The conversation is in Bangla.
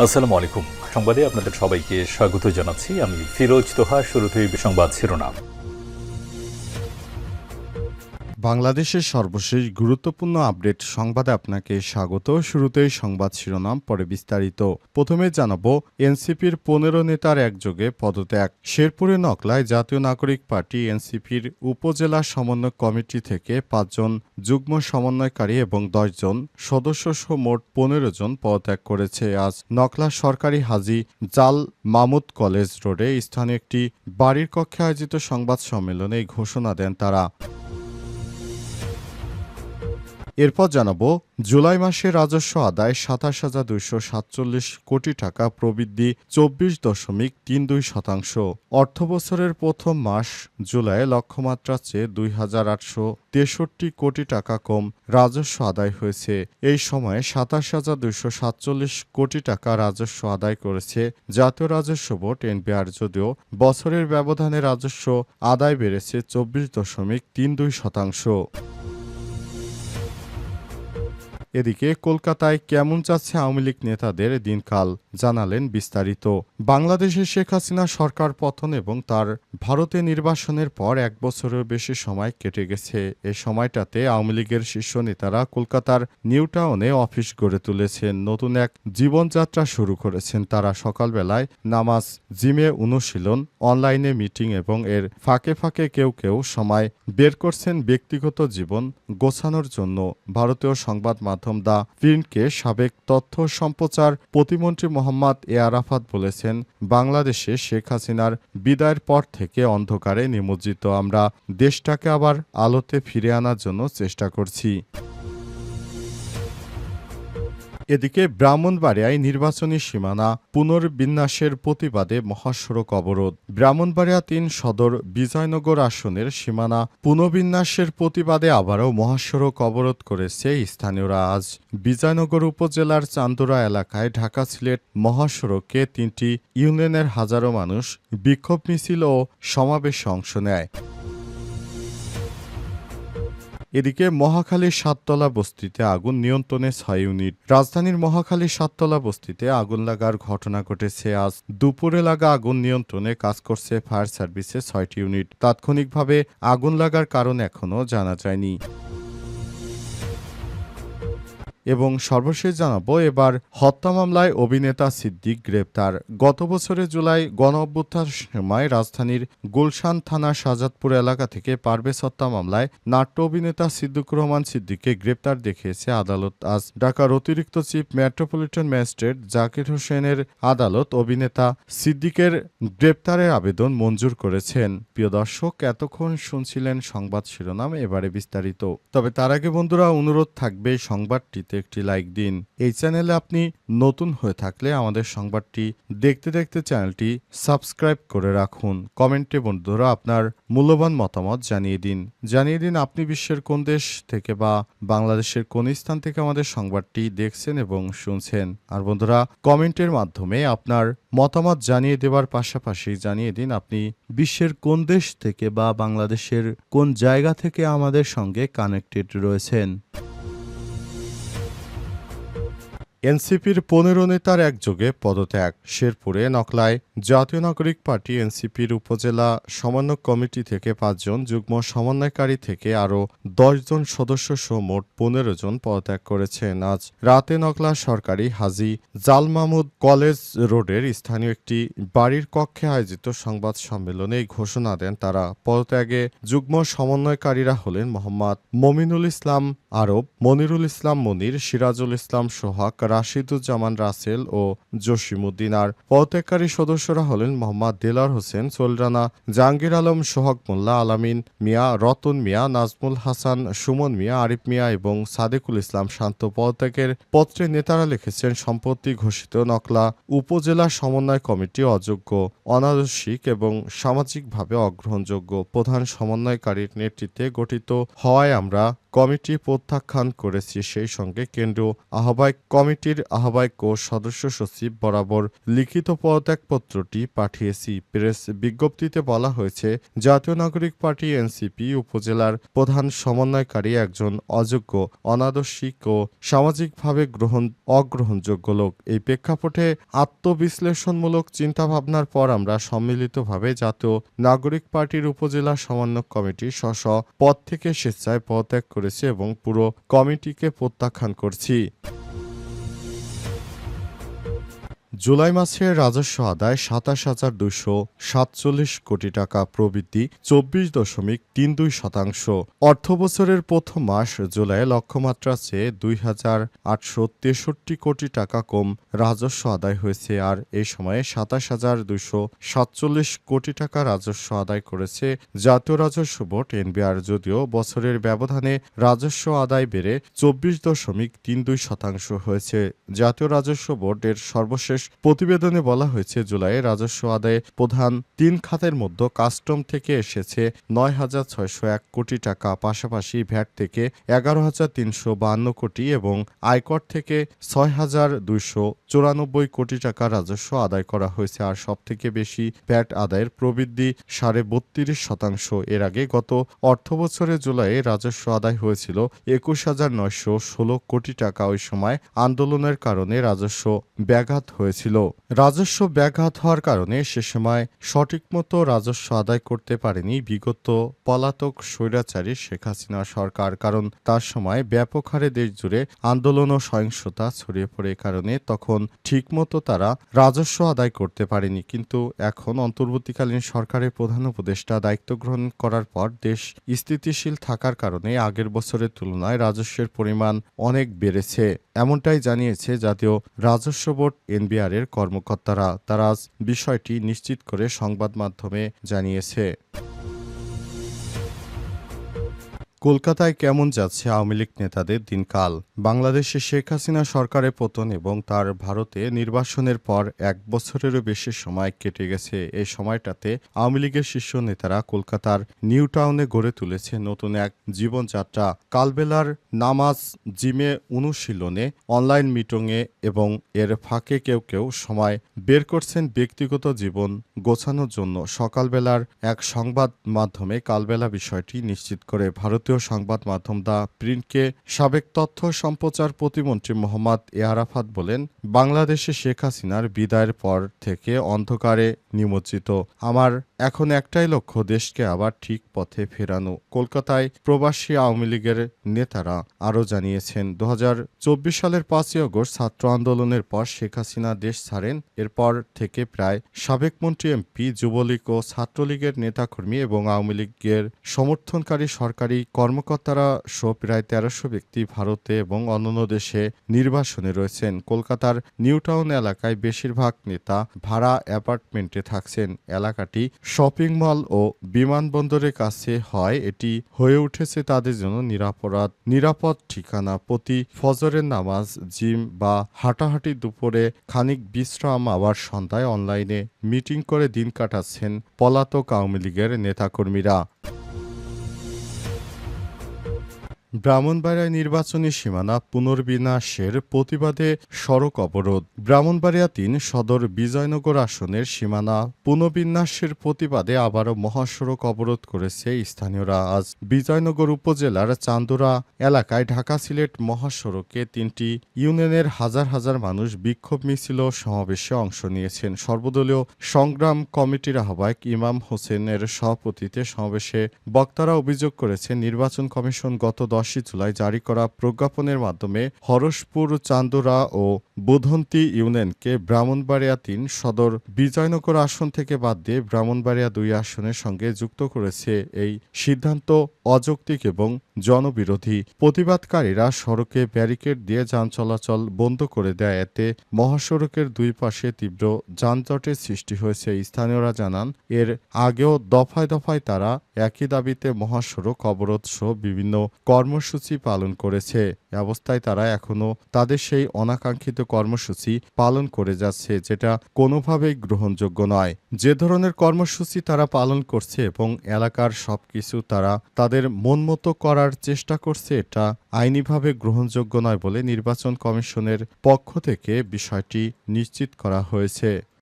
আসসালামু আলাইকুম। সংবাদে আপনাদের সবাইকে স্বাগত জানাচ্ছি। আমি ফিরোজ তোহা। শুরুতেই সংবাদ শিরোনাম। বাংলাদেশের সর্বশেষ গুরুত্বপূর্ণ আপডেট সংবাদে আপনাকে স্বাগত। শুরুতেই সংবাদ শিরোনাম, পরে বিস্তারিত। প্রথমে জানাবো এনসিপির ১৫ নেতার একযোগে পদত্যাগ। শেরপুরে নকলায় জাতীয় নাগরিক পার্টি এনসিপির উপজেলা সমন্বয় কমিটি থেকে ৫ জন যুগ্ম সমন্বয়কারী এবং ১০ জন সদস্যসহ মোট ১৫ জন পদত্যাগ করেছে। আজ নকলা সরকারি হাজী জাল মামুদ কলেজ রোডে স্থানীয় একটি বাড়ির কক্ষে আয়োজিত সংবাদ সম্মেলনে এই ঘোষণা দেন তারা। এরপর জানাবো জুলাই মাসে রাজস্ব আদায় ২৭,২৪৭ কোটি টাকা, প্রবৃদ্ধি ২৪.৩২%। অর্থবছরের প্রথম মাস জুলাইয়ে লক্ষ্যমাত্রার চেয়ে ২,৮৬৩ কোটি টাকা কম রাজস্ব আদায় হয়েছে। এই সময়ে ২৭,২৪৭ কোটি টাকা রাজস্ব আদায় করেছে জাতীয় রাজস্ব বোর্ড এনবিআর, যদিও বছরের ব্যবধানে রাজস্ব আদায় বেড়েছে ২৪.৩২%। এদিকে কলকাতায় কেমন যাচ্ছে আওয়ামী লীগ নেতাদের দিনকাল, জানালেন বিস্তারিত। বাংলাদেশে শেখ হাসিনা সরকার পতন এবং তার ভারতে নির্বাসনের পর ১ বছরের বেশি সময় কেটে গেছে। এ সময়টাতে আওয়ামী লীগের শীর্ষ নেতারা কলকাতার নিউ টাউনে অফিস গড়ে তুলেছেন, নতুন এক জীবনযাত্রা শুরু করেছেন তারা। সকালবেলায় নামাজ, জিমে অনুশীলন, অনলাইনে মিটিং এবং এর ফাঁকে ফাঁকে কেউ কেউ সময় বের করছেন ব্যক্তিগত জীবন গোছানোর জন্য। ভারতীয় সংবাদ মাধ্যম দ্য প্রিন্টকে সাবেক তথ্য সম্প্রচার প্রতিমন্ত্রী মোহাম্মদ এ আরাফাত বলেছেন, বাংলাদেশে শেখ হাসিনার বিদায়ের পর থেকে অন্ধকারে নিমজ্জিত আমরা দেশটাকে আবার আলোতে ফিরে আনার জন্য চেষ্টা করছি। এদিকে ব্রাহ্মণবাড়িয়ায় নির্বাচনী সীমানা পুনর্বিন্যাসের প্রতিবাদে মহাসড়ক অবরোধ। ব্রাহ্মণবাড়িয়া ৩ সদর বিজয়নগর আসনের সীমানা পুনর্বিন্যাসের প্রতিবাদে আবারও মহাসড়ক অবরোধ করেছে স্থানীয়রা। আজ বিজয়নগর উপজেলার চান্দুরা এলাকায় ঢাকা সিলেট মহাসড়কে ৩টি ইউনিয়নের হাজারো মানুষ বিক্ষোভ মিছিল ও সমাবেশে অংশ নেয়। এদিকে মহাখালীর সাততলা বস্তিতে আগুন, নিয়ন্ত্রণে ৬ ইউনিট। রাজধানীর মহাখালীর সাততলা বস্তিতে আগুন লাগার ঘটনা ঘটেছে। আজ দুপুরে লাগা আগুন নিয়ন্ত্রণে কাজ করছে ফায়ার সার্ভিসের ৬টি ইউনিট। তাৎক্ষণিকভাবে আগুন লাগার কারণ এখনও জানা যায়নি। এবং সর্বশেষ জানাবো এবার হত্যা মামলায় অভিনেতা সিদ্দিক গ্রেপ্তার। গত বছরের জুলাই গণঅভ্যুত্থানের সময় রাজধানীর গুলশান থানার শাহজাদপুর এলাকা থেকে পারভেজ হত্যা মামলায় নাট্য অভিনেতা সিদ্দিকুর রহমান সিদ্দিককে গ্রেপ্তার দেখিয়েছে আদালত। আজ ঢাকার অতিরিক্ত চিফ মেট্রোপলিটন ম্যাজিস্ট্রেট জাকির হোসেনের আদালত অভিনেতা সিদ্দিকের গ্রেপ্তারের আবেদন মঞ্জুর করেছেন। প্রিয় দর্শক, এতক্ষণ শুনছিলেন সংবাদ শিরোনাম, এবারে বিস্তারিত। তবে তার আগে বন্ধুরা, অনুরোধ থাকবে সংবাদটিতে একটি লাইক দিন। এই চ্যানেলে আপনি নতুন হয়ে থাকলে আমাদের সংবাদটি দেখতে দেখতে চ্যানেলটি সাবস্ক্রাইব করে রাখুন। কমেন্টে বন্ধুরা আপনার মূল্যবান মতামত জানিয়ে দিন আপনি বিশ্বের কোন দেশ থেকে বা বাংলাদেশের কোন স্থান থেকে আমাদের সংবাদটি দেখছেন এবং শুনছেন। আর বন্ধুরা, কমেন্টের মাধ্যমে আপনার মতামত জানিয়ে দেওয়ার পাশাপাশি জানিয়ে দিন আপনি বিশ্বের কোন দেশ থেকে বা বাংলাদেশের কোন জায়গা থেকে আমাদের সঙ্গে কানেক্টেড রয়েছেন। এনসিপির ১৫ নেতার একযোগে পদত্যাগ। শেরপুরে নকলায় জাতীয় নাগরিক পার্টি এনসিপির উপজেলা সমন্বয় কমিটি থেকে ৫ জন, যুগ্ম সমন্বয়কারী থেকে আরও ১০ জন সদস্য সহ মোট ১৫ জন পদত্যাগ করেছেন। আজ রাতে নকলা সরকারি হাজী জাল মামুদ কলেজ রোডের স্থানীয় একটি বাড়ির কক্ষে আয়োজিত সংবাদ সম্মেলনে এই ঘোষণা দেন তারা। পদত্যাগে যুগ্ম সমন্বয়কারীরা হলেন মোহাম্মদ মমিনুল ইসলাম আরব, মনিরুল ইসলাম মনির, সিরাজুল ইসলাম সোহাগ, রাশিদুজ্জামান রাসেল ও জসিমউদ্দিন। আর পদত্যাগকারী সদস্যরা হলেন মোহাম্মদ দেলার হোসেন, সোলরানা, জাহাঙ্গীর আলম, সোহাগ মোল্লা, আলামিন মিয়া, রতন মিয়া, নাজমুল হাসান, সুমন মিয়া, আরিফ মিয়া এবং সাদেকুল ইসলাম শান্ত। পদত্যাগের পত্রে নেতারা লিখেছেন, সম্প্রতি ঘোষিত নকলা উপজেলা সমন্বয় কমিটি অযোগ্য, অনাদর্শিক এবং সামাজিকভাবে অগ্রহণযোগ্য। প্রধান সমন্বয়কারীর নেতৃত্বে গঠিত হওয়ায় আমরা কমিটি প্রত্যাখ্যান করেছি। সেই সঙ্গে কেন্দ্রীয় আহ্বায়ক কমিটির আহ্বায়ক ও সদস্য সচিব বরাবর লিখিত পদত্যাগপত্রটি পাঠিয়েছি। প্রেস বিজ্ঞপ্তিতে বলা হয়েছে, জাতীয় নাগরিক পার্টি এনসিপি উপজেলার প্রধান সমন্বয়কারী একজন অযোগ্য, অনাদর্শিক ও সামাজিকভাবে অগ্রহণযোগ্য লোক। এই প্রেক্ষাপটে আত্মবিশ্লেষণমূলক চিন্তাভাবনার পর আমরা সম্মিলিতভাবে জাতীয় নাগরিক পার্টির উপজেলা সমন্বয় কমিটি স্ব পদ থেকে স্বেচ্ছায় পদত্যাগ করেছি এবং পুরো কমিটিকে প্রত্যাখ্যান করছি। জুলাই মাসে রাজস্ব আদায় ২৭,২৪৭ কোটি টাকা, প্রবৃদ্ধি ২৪.৩২%। অর্থবছরের প্রথম মাস জুলাই লক্ষ্যমাত্রার চেয়ে ২,৮৬৩ কোটি টাকা কম রাজস্ব আদায় হয়েছে। আর এই সময়ে ২৭,২৪৭ কোটি টাকা রাজস্ব আদায় করেছে জাতীয় রাজস্ব বোর্ড এনবিআর। যদিও বছরের ব্যবধানে রাজস্ব আদায় বেড়ে ২৪.৩২% হয়েছে। জাতীয় রাজস্ব বোর্ডের সর্বশেষ প্রতিবেদনে বলা হয়েছে, জুলাইয়ে রাজস্ব আদায়ে প্রধান তিন খাতের মধ্যে কাস্টম থেকে এসেছে ৯,৬০১ কোটি টাকা, পাশাপাশি ভ্যাট থেকে ১১,৩৫২ কোটি এবং আয়কর থেকে ৬,২৯৪ কোটি টাকা রাজস্ব আদায় করা হয়েছে। আর সবথেকে বেশি ভ্যাট আদায়ের প্রবৃদ্ধি ৩২.৫%। এর আগে গত অর্থবছরে জুলাইয়ে রাজস্ব আদায় হয়েছিল ২১,৯১৬ কোটি টাকা। ওই সময় আন্দোলনের কারণে রাজস্ব ব্যাঘাত হয়েছিল। রাজস্ব ব্যাঘাত হওয়ার কারণে সে সময় সঠিকমতো রাজস্ব আদায় করতে পারেনি বিগত পলাতক স্বৈরাচারী শেখ হাসিনা সরকার। কারণ তার সময় ব্যাপক হারে দেশজুড়ে আন্দোলন ও সহিংসতা ছড়িয়ে পড়ে। কারণে তখন ঠিকমতো তারা রাজস্ব আদায় করতে পারেনি। কিন্তু এখন অন্তর্বর্তীকালীন সরকারের প্রধান উপদেষ্টা দায়িত্ব গ্রহণ করার পর দেশ স্থিতিশীল থাকার কারণে আগের বছরের তুলনায় রাজস্বের পরিমাণ অনেক বেড়েছে। এমনটাই জানিয়েছে জাতীয় রাজস্ব বোর্ড এনবিআর এর কর্মকর্তারা। তারা আজ বিষয়টি নিশ্চিত করে সংবাদ মাধ্যমে জানিয়েছে। কলকাতায় কেমন যাচ্ছে আওয়ামী লীগ নেতাদের দিনকাল? বাংলাদেশে শেখ হাসিনা সরকারের পতন এবং তার ভারতে নির্বাসনের পর ১ বছরেরও বেশি সময় কেটে গেছে। এই সময়টাতে আওয়ামী লীগের শীর্ষ নেতারা কলকাতার নিউ টাউনে গড়ে তুলেছে নতুন এক জীবনযাত্রা। কালবেলার নামাজ, জিমে অনুশীলনে, অনলাইন মিটিংয়ে এবং এর ফাঁকে কেউ কেউ সময় বের করছেন ব্যক্তিগত জীবন গোছানোর জন্য। সকালবেলার এক সংবাদ মাধ্যমে কালবেলা বিষয়টি নিশ্চিত করে। ভারতীয় সংবাদ মাধ্যম দ্য প্রিন্টকে সাবেক তথ্য সম্প্রচার প্রতিমন্ত্রী মোহাম্মদ এ আরাফাত বলেন, বাংলাদেশে শেখ হাসিনার বিদায়ের পর থেকে অন্ধকারে নিমজ্জিত। আমার এখন একটাই লক্ষ্য, দেশকে আবার ঠিক পথে ফেরানো। কলকাতায় প্রবাসী আওয়ামী লীগের নেতারা আরও জানিয়েছেন, ২০২৪ সালের ৫ই আগস্ট ছাত্র আন্দোলনের পর শেখ হাসিনা দেশ ছাড়েন। এরপর থেকে প্রায় সাবেক মন্ত্রী, এমপি, যুবলীগ ও ছাত্রলীগের নেতাকর্মী এবং আওয়ামী লীগের সমর্থনকারী সরকারি কর্মকর্তারা সহ প্রায় ১৩০০ ব্যক্তি ভারতে এবং অন্যান্য দেশে নির্বাসনে রয়েছেন। কলকাতার নিউ টাউন এলাকায় বেশিরভাগ নেতা ভাড়া অ্যাপার্টমেন্টে থাকছেন। এলাকাটি শপিং মল ও বিমানবন্দরের কাছে হয় এটি হয়ে উঠেছে তাদের জন্য নিরাপদ ঠিকানা। প্রতি ফজরের নামাজ, জিম বা হাঁটাহাঁটি, দুপুরে খানিক বিশ্রাম, আবার সন্ধ্যায় অনলাইনে মিটিং করে দিন কাটাচ্ছেন পলাতক আওয়ামী লীগের নেতাকর্মীরা। ব্রাহ্মণবাড়িয়ায় নির্বাচনী সীমানা পুনর্বিন্যাসের প্রতিবাদে সড়ক অবরোধ। ব্রাহ্মণবাড়িয়া ৩ সদর বিজয়নগর আসনের সীমানা পুনর্বিন্যাসের প্রতিবাদে আবারও মহাসড়ক অবরোধ করেছে স্থানীয়রা। আজ বিজয়নগর উপজেলার চান্দুরা এলাকায় ঢাকা সিলেট মহাসড়কে ৩টি ইউনিয়নের হাজার হাজার মানুষ বিক্ষোভ মিছিল ও সমাবেশে অংশ নিয়েছেন। সর্বদলীয় সংগ্রাম কমিটির আহ্বায়ক ইমাম হোসেনের সভাপতিত্বে সমাবেশে বক্তারা অভিযোগ করেছেন, নির্বাচন কমিশন গত 10 জুলাই জারি করা প্রজ্ঞাপনের মাধ্যমে হরসপুর, চান্দুরা ও বুধন্তি ইউনিয়নকে ব্রাহ্মণবাড়িয়া ৩ সদর বিজয়নগর আসন থেকে বাদ দিয়ে ব্রাহ্মণবাড়িয়া ২ আসনের সঙ্গে যুক্ত করেছে। এই সিদ্ধান্ত অযৌক্তিক এবং জনবিরোধী। প্রতিবাদকারীরা সড়কে ব্যারিকেড দিয়ে যান চলাচল বন্ধ করে দেয়। এতে মহাসড়কের দুই পাশে তীব্র যানজটের সৃষ্টি হয়েছে। স্থানীয়রা জানান, এর আগেও দফায় দফায় তারা একই দাবিতে মহাসড়ক অবরোধ সহ বিভিন্ন কর্মসূচি পালন করেছে। এ অবস্থায় তারা এখনও তাদের সেই অনাকাঙ্ক্ষিত কর্মসূচি পালন করে যাচ্ছে, যেটা কোনোভাবেই গ্রহণযোগ্য নয়। যে ধরনের কর্মসূচি তারা পালন করছে এবং এলাকার সবকিছু তারা তাদের মনমতো করার চেষ্টা করছে, এটা আইনিভাবে গ্রহণযোগ্য নয় বলে নির্বাচন কমিশনের পক্ষ থেকে বিষয়টি নিশ্চিত করা হয়েছে।